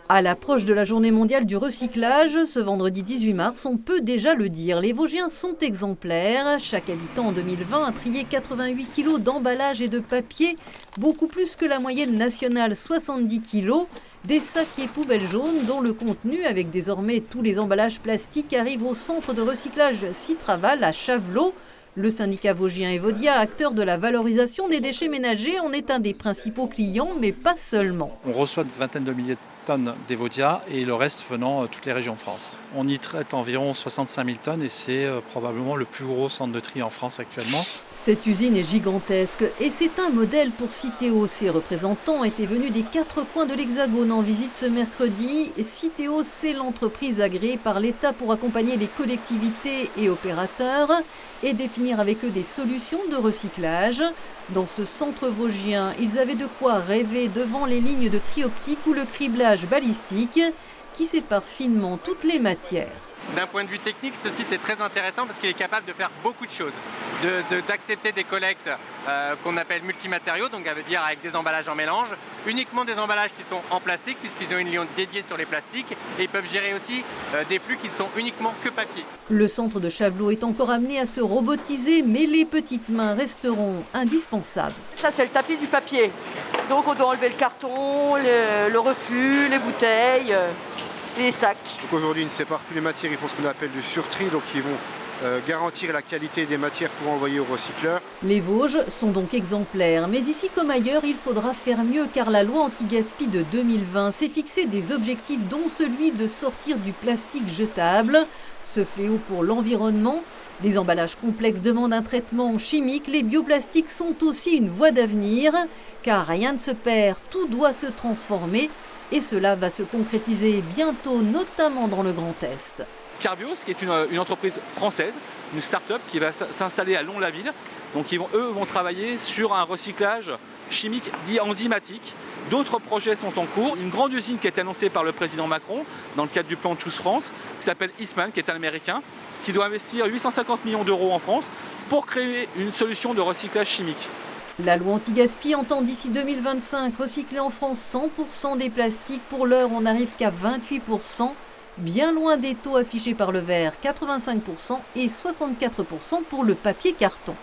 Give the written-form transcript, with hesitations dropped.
À l'approche de la journée mondiale du recyclage, ce vendredi 18 mars, on peut déjà le dire, les Vosgiens sont exemplaires. Chaque habitant en 2020 a trié 88 kg d'emballage et de papier, beaucoup plus que la moyenne nationale, 70 kg. Des sacs et poubelles jaunes dont le contenu, avec désormais tous les emballages plastiques, arrive au centre de recyclage Citraval à Chavelot. Le syndicat vosgien Evodia, acteur de la valorisation des déchets ménagers, en est un des principaux clients, mais pas seulement. On reçoit une vingtaine de milliers de tonnes d'Evodia et le reste venant de toutes les régions de France. On y traite environ 65 000 tonnes et c'est probablement le plus gros centre de tri en France actuellement. Cette usine est gigantesque et c'est un modèle pour Citeo. Ses représentants étaient venus des 4 coins de l'Hexagone en visite ce mercredi. Citeo, c'est l'entreprise agréée par l'État pour accompagner les collectivités et opérateurs et définir avec eux des solutions de recyclage. Dans ce centre vosgien, ils avaient de quoi rêver devant les lignes de tri optique ou le criblage balistique qui sépare finement toutes les matières. D'un point de vue technique, ce site est très intéressant parce qu'il est capable de faire beaucoup de choses. D'accepter des collectes qu'on appelle multimatériaux, donc ça veut dire avec des emballages en mélange, uniquement des emballages qui sont en plastique puisqu'ils ont une ligne dédiée sur les plastiques et ils peuvent gérer aussi des flux qui ne sont uniquement que papier. Le centre de Chavelot est encore amené à se robotiser, mais les petites mains resteront indispensables. Ça, c'est le tapis du papier. Donc on doit enlever le carton, le refus, les bouteilles, les sacs. Donc aujourd'hui, ils ne séparent plus les matières, ils font ce qu'on appelle du surtri, donc ils vont garantir la qualité des matières pour envoyer aux recycleurs. Les Vosges sont donc exemplaires, mais ici comme ailleurs, il faudra faire mieux car la loi anti-gaspi de 2020 s'est fixé des objectifs dont celui de sortir du plastique jetable. Ce fléau pour l'environnement, des emballages complexes demandent un traitement chimique. Les bioplastiques sont aussi une voie d'avenir car rien ne se perd, tout doit se transformer et cela va se concrétiser bientôt, notamment dans le Grand Est. Carbios, qui est une entreprise française, une start-up qui va s'installer à Lons-la-Ville. Donc eux vont travailler sur un recyclage chimique dit enzymatique. D'autres projets sont en cours. Une grande usine qui a été annoncée par le président Macron dans le cadre du plan Choose France, qui s'appelle Eastman, qui est un américain, qui doit investir 850 millions d'euros en France pour créer une solution de recyclage chimique. La loi anti-gaspi entend d'ici 2025 recycler en France 100% des plastiques. Pour l'heure, on n'arrive qu'à 28%. Bien loin des taux affichés par le verre, 85% et 64% pour le papier carton.